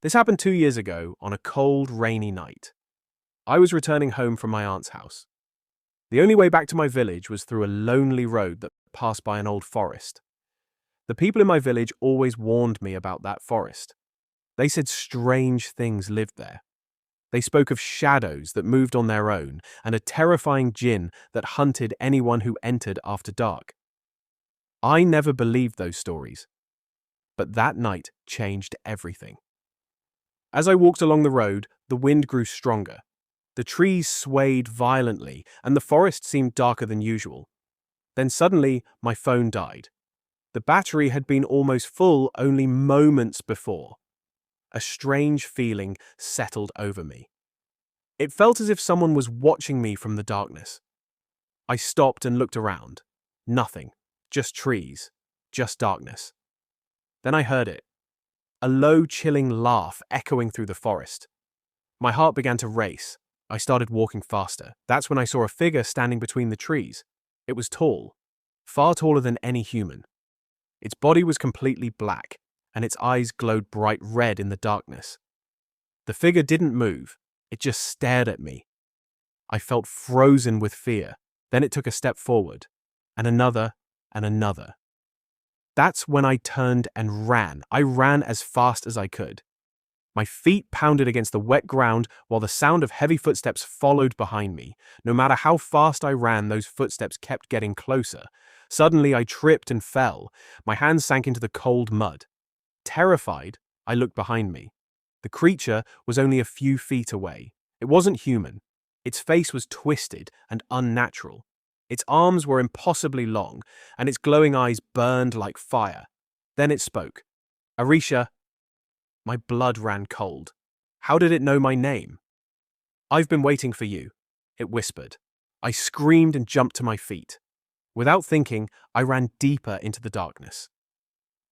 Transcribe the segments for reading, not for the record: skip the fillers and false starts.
This happened 2 years ago on a cold, rainy night. I was returning home from my aunt's house. The only way back to my village was through a lonely road that passed by an old forest. The people in my village always warned me about that forest. They said strange things lived there. They spoke of shadows that moved on their own and a terrifying Jinn that hunted anyone who entered after dark. I never believed those stories, but that night changed everything. As I walked along the road, the wind grew stronger. The trees swayed violently, and the forest seemed darker than usual. Then suddenly, my phone died. The battery had been almost full only moments before. A strange feeling settled over me. It felt as if someone was watching me from the darkness. I stopped and looked around. Nothing. Just trees. Just darkness. Then I heard it. A low, chilling laugh echoing through the forest. My heart began to race. I started walking faster. That's when I saw a figure standing between the trees. It was tall, far taller than any human. Its body was completely black, and its eyes glowed bright red in the darkness. The figure didn't move. It just stared at me. I felt frozen with fear. Then it took a step forward, and another, and another. That's when I turned and ran. I ran as fast as I could. My feet pounded against the wet ground while the sound of heavy footsteps followed behind me. No matter how fast I ran, those footsteps kept getting closer. Suddenly, I tripped and fell. My hands sank into the cold mud. Terrified, I looked behind me. The creature was only a few feet away. It wasn't human. Its face was twisted and unnatural. Its arms were impossibly long, and its glowing eyes burned like fire. Then it spoke. "Areesha." My blood ran cold. How did it know my name? "I've been waiting for you," it whispered. I screamed and jumped to my feet. Without thinking, I ran deeper into the darkness.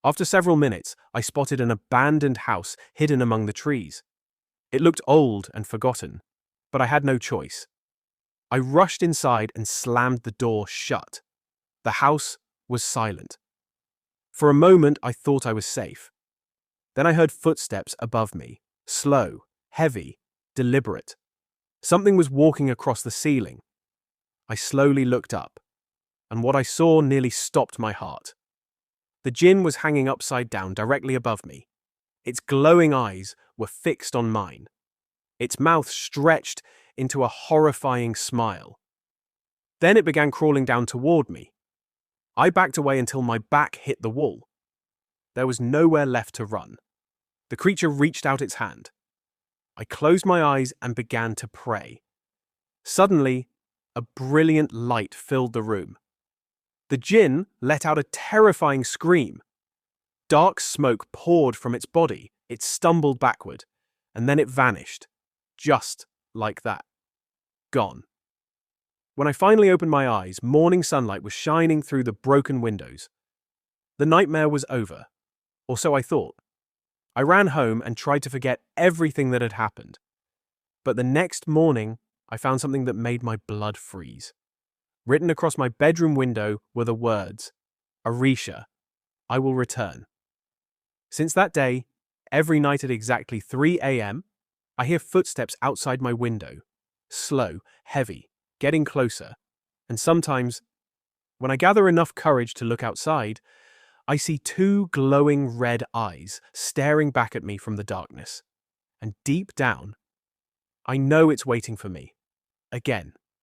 After several minutes, I spotted an abandoned house hidden among the trees. It looked old and forgotten, but I had no choice. I rushed inside and slammed the door shut. The house was silent. For a moment, I thought I was safe. Then I heard footsteps above me, slow, heavy, deliberate. Something was walking across the ceiling. I slowly looked up, and what I saw nearly stopped my heart. The Jinn was hanging upside down directly above me. Its glowing eyes were fixed on mine. Its mouth stretched into a horrifying smile. Then it began crawling down toward me. I backed away until my back hit the wall. There was nowhere left to run. The creature reached out its hand. I closed my eyes and began to pray. Suddenly, a brilliant light filled the room. The Jinn let out a terrifying scream. Dark smoke poured from its body. It stumbled backward, and then it vanished, just like that. Gone. When I finally opened my eyes, morning sunlight was shining through the broken windows. The nightmare was over, or so I thought. I ran home and tried to forget everything that had happened. But the next morning, I found something that made my blood freeze. Written across my bedroom window were the words, "Areesha, I will return." Since that day, every night at exactly 3 a.m., I hear footsteps outside my window. Slow, heavy, getting closer. And sometimes, when I gather enough courage to look outside, I see two glowing red eyes staring back at me from the darkness. And deep down, I know it's waiting for me. Again.